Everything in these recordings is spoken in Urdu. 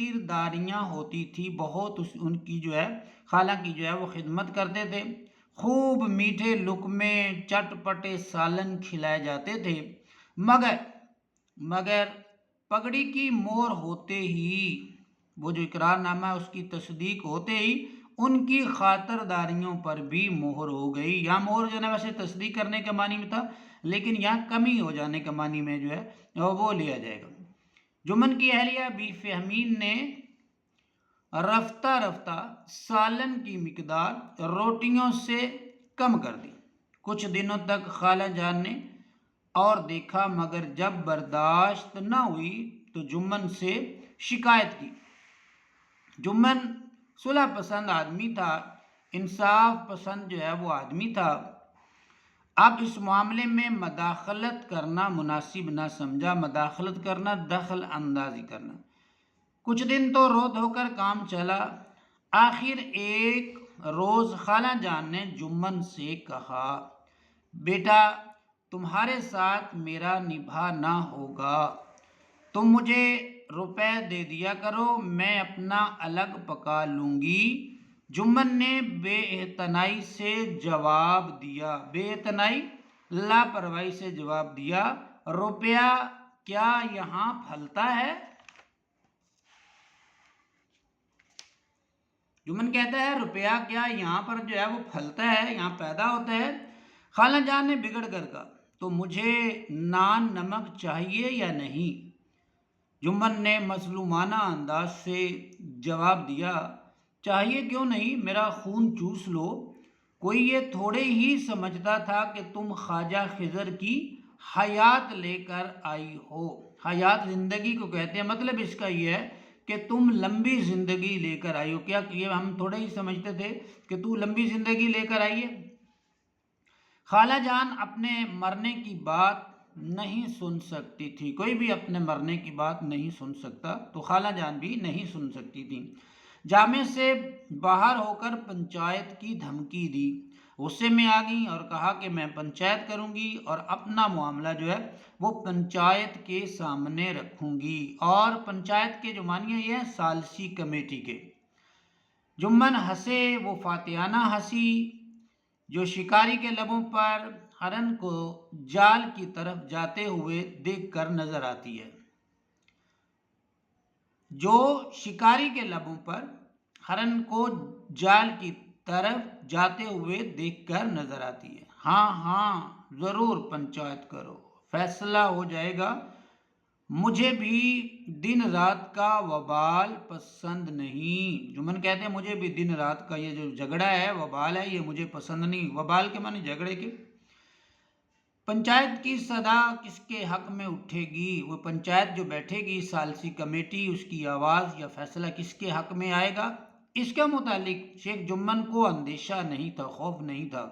خاطرداریاں ہوتی تھی، بہت ان کی جو ہے خالہ کی جو ہے وہ خدمت کرتے تھے، خوب میٹھے لقمے چٹ پٹے سالن کھلائے جاتے تھے، مگر پگڑی کی مہر ہوتے ہی، وہ جو اقرار نامہ ہے اس کی تصدیق ہوتے ہی ان کی خاطرداریوں پر بھی مہر ہو گئی۔ یہاں مہر جو ہے نا ویسے تصدیق کرنے کے معنی میں تھا، لیکن یہاں کمی ہو جانے کے معنی میں جو ہے وہ لیا جائے گا۔ جمن کی اہلیہ بی فہمین نے رفتہ رفتہ سالن کی مقدار روٹیوں سے کم کر دی۔ کچھ دنوں تک خالہ جان نے اور دیکھا، مگر جب برداشت نہ ہوئی تو جمن سے شکایت کی۔ جمن صلح پسند آدمی تھا، انصاف پسند جو ہے وہ آدمی تھا، اب اس معاملے میں مداخلت کرنا مناسب نہ سمجھا۔ مداخلت کرنا دخل اندازی کرنا۔ کچھ دن تو رو دھو کر کام چلا، آخر ایک روز خالہ جان نے جمن سے کہا، بیٹا تمہارے ساتھ میرا نبھانا ہوگا، تم مجھے روپے دے دیا کرو، میں اپنا الگ پکا لوں گی۔ جمن نے بے اعتنائی سے جواب دیا، بے اعتنائی لاپرواہی سے جواب دیا، روپیہ کیا یہاں پھلتا ہے؟ جمن کہتا ہے روپیہ کیا یہاں پر جو ہے وہ پھلتا ہے، یہاں پیدا ہوتا ہے؟ خالہ جان نے بگڑ کر کہا، تو مجھے نان نمک چاہیے یا نہیں؟ جمن نے مظلومانہ انداز سے جواب دیا، چاہیے کیوں نہیں، میرا خون چوس لو۔ کوئی یہ تھوڑے ہی سمجھتا تھا کہ تم خواجہ خضر کی حیات لے کر آئی ہو۔ حیات زندگی کو کہتے ہیں، مطلب اس کا یہ ہے کہ تم لمبی زندگی لے کر آئی ہو۔ کیا یہ ہم تھوڑے ہی سمجھتے تھے کہ تو لمبی زندگی لے کر آئی ہے؟ خالہ جان اپنے مرنے کی بات نہیں سن سکتی تھی، کوئی بھی اپنے مرنے کی بات نہیں سن سکتا، تو خالہ جان بھی نہیں سن سکتی تھی۔ جامع سے باہر ہو کر پنچایت کی دھمکی دی، غصے میں آ گئی اور کہا کہ میں پنچایت کروں گی اور اپنا معاملہ جو ہے وہ پنچایت کے سامنے رکھوں گی، اور پنچایت کے جو معنی یہ ہیں ثالثی کمیٹی کے۔ جمن ہنسے، وہ فاتحانہ ہنسی جو شکاری کے لبوں پر ہرن کو جال کی طرف جاتے ہوئے دیکھ کر نظر آتی ہے، جو شکاری کے لبوں پر ہرن کو جال کی طرف جاتے ہوئے دیکھ کر نظر آتی ہے۔ ہاں ہاں ضرور پنچایت کرو، فیصلہ ہو جائے گا، مجھے بھی دن رات کا وبال پسند نہیں۔ جمن کہتے ہیں مجھے بھی دن رات کا یہ جو جھگڑا ہے وبال ہے یہ مجھے پسند نہیں۔ وبال کے معنی جھگڑے کے۔ پنچایت کی صدا کس کے حق میں اٹھے گی؟ وہ پنچایت جو بیٹھے گی ثالثی کمیٹی، اس کی آواز یا فیصلہ کس کے حق میں آئے گا؟ اس کے متعلق شیخ جمن کو اندیشہ نہیں تھا، خوف نہیں تھا،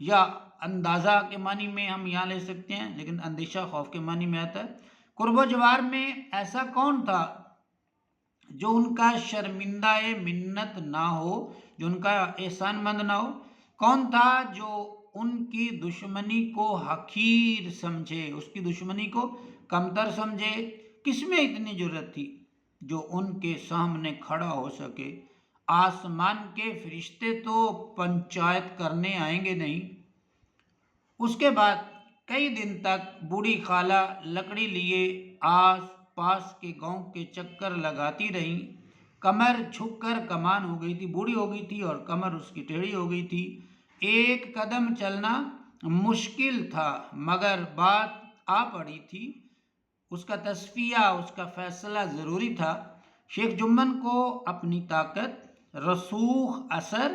یا اندازہ کے معنی میں ہم یہاں لے سکتے ہیں، لیکن اندیشہ خوف کے معنی میں آتا ہے۔ قرب و جوار میں ایسا کون تھا جو ان کا شرمندہ منت نہ ہو، جو ان کا احسان مند نہ ہو؟ کون تھا جو ان کی دشمنی کو حقیر سمجھے، اس کی دشمنی کو کمتر سمجھے؟ کس میں اتنی جرأت تھی جو ان کے سامنے کھڑا ہو سکے؟ آسمان کے فرشتے تو پنچایت کرنے آئیں گے نہیں۔ اس کے بعد کئی دن تک بوڑھی خالہ لکڑی لیے آس پاس کے گاؤں کے چکر لگاتی رہیں، کمر جھک کر کمان ہو گئی تھی، بوڑھی ہو گئی تھی اور کمر اس کی ٹیڑھی ہو گئی تھی، ایک قدم چلنا مشکل تھا، مگر بات آ پڑی تھی، اس کا تصفیہ، اس کا فیصلہ ضروری تھا۔ شیخ جمن کو اپنی طاقت، رسوخ اثر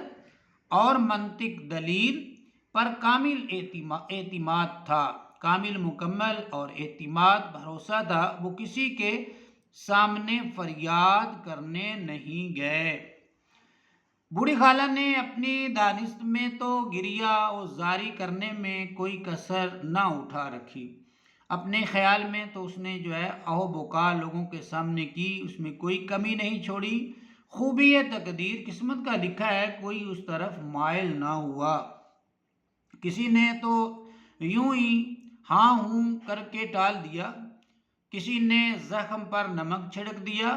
اور منطق دلیل پر کامل اعتماد تھا، کامل مکمل اور اعتماد بھروسہ تھا۔ وہ کسی کے سامنے فریاد کرنے نہیں گئے۔ بوڑھی خالہ نے اپنی دانست میں تو گریہ و زاری کرنے میں کوئی کسر نہ اٹھا رکھی، اپنے خیال میں تو اس نے جو ہے اہو بکا لوگوں کے سامنے کی، اس میں کوئی کمی نہیں چھوڑی۔ خوبی تقدیر، قسمت کا لکھا ہے، کوئی اس طرف مائل نہ ہوا، کسی نے تو یوں ہی ہاں ہوں کر کے ٹال دیا، کسی نے زخم پر نمک چھڑک دیا،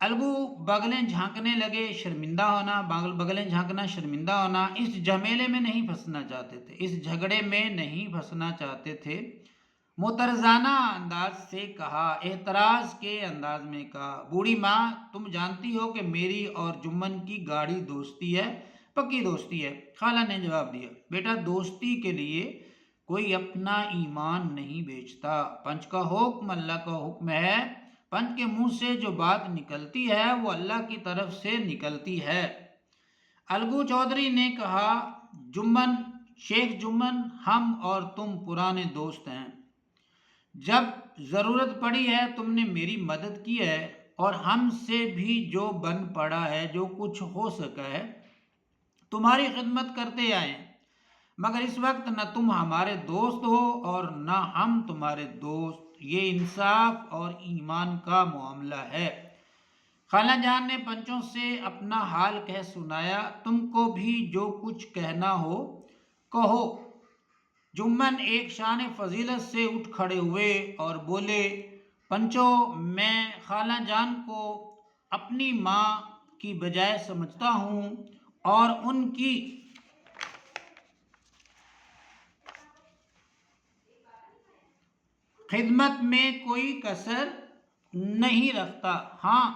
الگو بغلیں جھانکنے لگے، شرمندہ ہونا، بغلیں جھانکنا شرمندہ ہونا، اس جھمیلے میں نہیں پھنسنا چاہتے تھے، اس جھگڑے میں نہیں پھنسنا چاہتے تھے۔ معترضانہ انداز سے کہا، اعتراض کے انداز میں کہا، بوڑھی ماں تم جانتی ہو کہ میری اور جمن کی گاڑی دوستی ہے، پکی دوستی ہے۔ خالہ نے جواب دیا، بیٹا دوستی کے لیے کوئی اپنا ایمان نہیں بیچتا، پنچ کا حکم اللہ کا حکم ہے، پنچ کے منہ سے جو بات نکلتی ہے وہ اللہ کی طرف سے نکلتی ہے۔ الگو چودھری نے کہا، جمن، شیخ جمن، ہم اور تم پرانے دوست ہیں، جب ضرورت پڑی ہے تم نے میری مدد کی ہے، اور ہم سے بھی جو بن پڑا ہے، جو کچھ ہو سکا ہے، تمہاری خدمت کرتے آئے، مگر اس وقت نہ تم ہمارے دوست ہو اور نہ ہم تمہارے دوست، یہ انصاف اور ایمان کا معاملہ ہے۔ خالہ جان نے پنچوں سے اپنا حال کہہ سنایا، تم کو بھی جو کچھ کہنا ہو کہو۔ جمن ایک شان فضیلت سے اٹھ کھڑے ہوئے اور بولے، پنچوں، میں خالہ جان کو اپنی ماں کی بجائے سمجھتا ہوں اور ان کی خدمت میں کوئی کسر نہیں رکھتا۔ ہاں،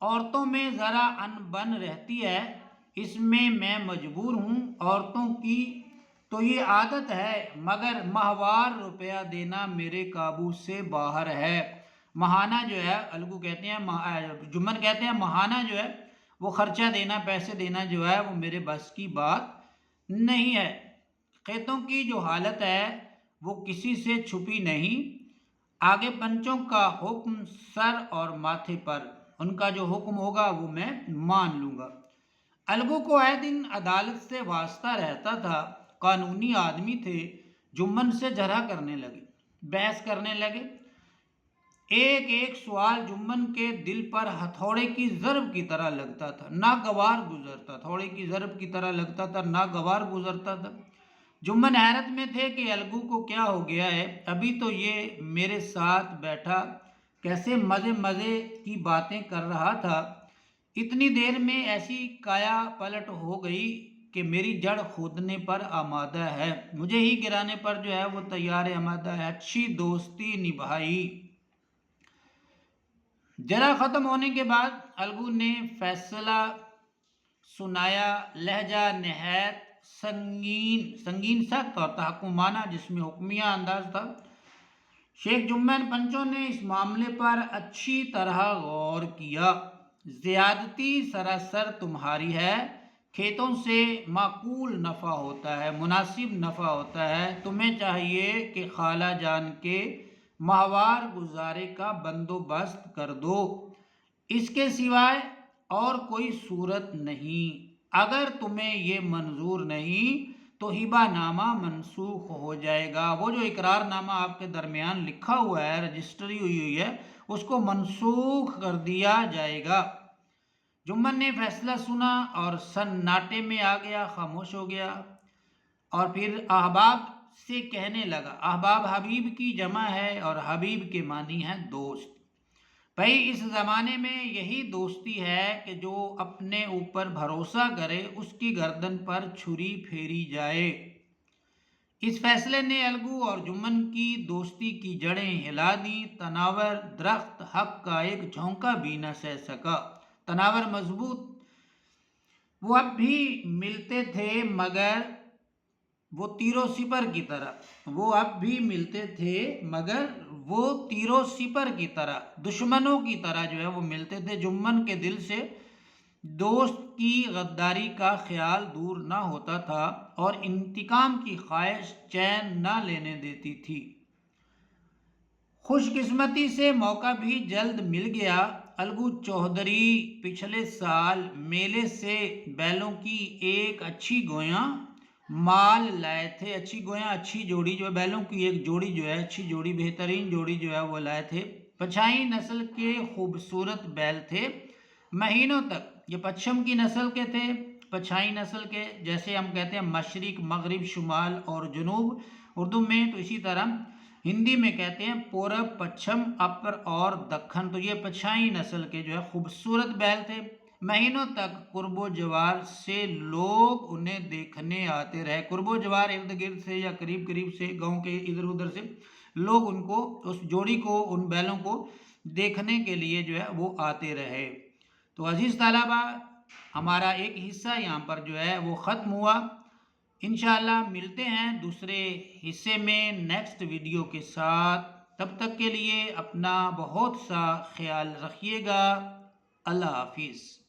عورتوں میں ذرا ان بن رہتی ہے، اس میں مجبور ہوں، عورتوں کی تو یہ عادت ہے، مگر ماہوار روپیہ دینا میرے قابو سے باہر ہے۔ ماہانہ جو ہے، الگو کہتے ہیں، جمن کہتے ہیں، ماہانہ جو ہے وہ خرچہ دینا، پیسے دینا جو ہے وہ میرے بس کی بات نہیں ہے۔ کھیتوں کی جو حالت ہے وہ کسی سے چھپی نہیں، آگے پنچوں کا حکم سر اور ماتھے پر، ان کا جو حکم ہوگا وہ میں مان لوں گا۔ الگو کو آئے دن عدالت سے واسطہ رہتا تھا، قانونی آدمی تھے، جمن سے جھرا کرنے لگے، بحث کرنے لگے، ایک ایک سوال جمن کے دل پر ہتھوڑے کی ضرب کی طرح لگتا تھا، ناگوار گزرتا، ہتھوڑے کی ضرب کی طرح لگتا تھا، ناگوار گزرتا تھا۔ جمن حیرت میں تھے کہ الگو کو کیا ہو گیا ہے، ابھی تو یہ میرے ساتھ بیٹھا کیسے مزے مزے کی باتیں کر رہا تھا، اتنی دیر میں ایسی کایا پلٹ ہو گئی کہ میری جڑ کھودنے پر آمادہ ہے، مجھے ہی گرانے پر جو ہے وہ تیار آمادہ ہے۔ اچھی دوستی نبھائی۔ جرا ختم ہونے کے بعد الگو نے فیصلہ سنایا، لہجہ نہایت سنگین سخت اور تحکمانہ، جس میں حکمیہ انداز تھا۔ شیخ جمن، پنچوں نے اس معاملے پر اچھی طرح غور کیا، زیادتی سراسر تمہاری ہے، کھیتوں سے معقول نفع ہوتا ہے، مناسب نفع ہوتا ہے، تمہیں چاہیے کہ خالہ جان کے ماہوار گزارے کا بندوبست کر دو، اس کے سوائے اور کوئی صورت نہیں، اگر تمہیں یہ منظور نہیں تو ہبہ نامہ منسوخ ہو جائے گا، وہ جو اقرار نامہ آپ کے درمیان لکھا ہوا ہے، رجسٹری ہوئی ہے، اس کو منسوخ کر دیا جائے گا۔ جمن نے فیصلہ سنا اور سناٹے میں آ گیا، خاموش ہو گیا، اور پھر احباب سے کہنے لگا، احباب حبیب کی جمع ہے اور حبیب کے معنی ہے دوست۔ بھائی اس زمانے میں یہی دوستی ہے کہ جو اپنے اوپر بھروسہ کرے اس کی گردن پر چھری پھیری جائے۔ اس فیصلے نے الگو اور جمن کی دوستی کی جڑیں ہلا دیں، تناور درخت حق کا ایک جھونکا بھی نہ سہ سکا، تناور مضبوط، وہ اب بھی ملتے تھے مگر وہ تیر و سپر کی طرح، وہ اب بھی ملتے تھے مگر وہ تیر و سپر کی طرح، دشمنوں کی طرح جو ہے وہ ملتے تھے۔ جمن کے دل سے دوست کی غداری کا خیال دور نہ ہوتا تھا اور انتقام کی خواہش چین نہ لینے دیتی تھی۔ خوش قسمتی سے موقع بھی جلد مل گیا۔ الگو چودھری پچھلے سال میلے سے بیلوں کی ایک اچھی گویاں مال لائے تھے، اچھی گویاں، اچھی جوڑی جو ہے بیلوں کی ایک جوڑی جو ہے، اچھی جوڑی، بہترین جوڑی جو ہے وہ لائے تھے، پچھائی نسل کے خوبصورت بیل تھے، مہینوں تک یہ پچھم کی نسل کے تھے، پچھائی نسل کے، جیسے ہم کہتے ہیں مشرق، مغرب، شمال اور جنوب اردو میں، تو اسی طرح ہندی میں کہتے ہیں پورب، پچھم، اپر اور دکھن۔ تو یہ پچھائی نسل کے جو ہے خوبصورت بیل تھے، مہینوں تک قرب و جوار سے لوگ انہیں دیکھنے آتے رہے۔ قرب و جوار ارد گرد سے یا قریب قریب سے، گاؤں کے ادھر ادھر سے لوگ ان کو، اس جوڑی کو، ان بیلوں کو دیکھنے کے لیے جو ہے وہ آتے رہے۔ تو عزیز طلبہ، ہمارا ایک حصہ یہاں پر جو ہے وہ ختم ہوا۔ انشاءاللہ ملتے ہیں دوسرے حصے میں نیکسٹ ویڈیو کے ساتھ۔ تب تک کے لیے اپنا بہت سا خیال رکھیے گا۔ اللہ حافظ۔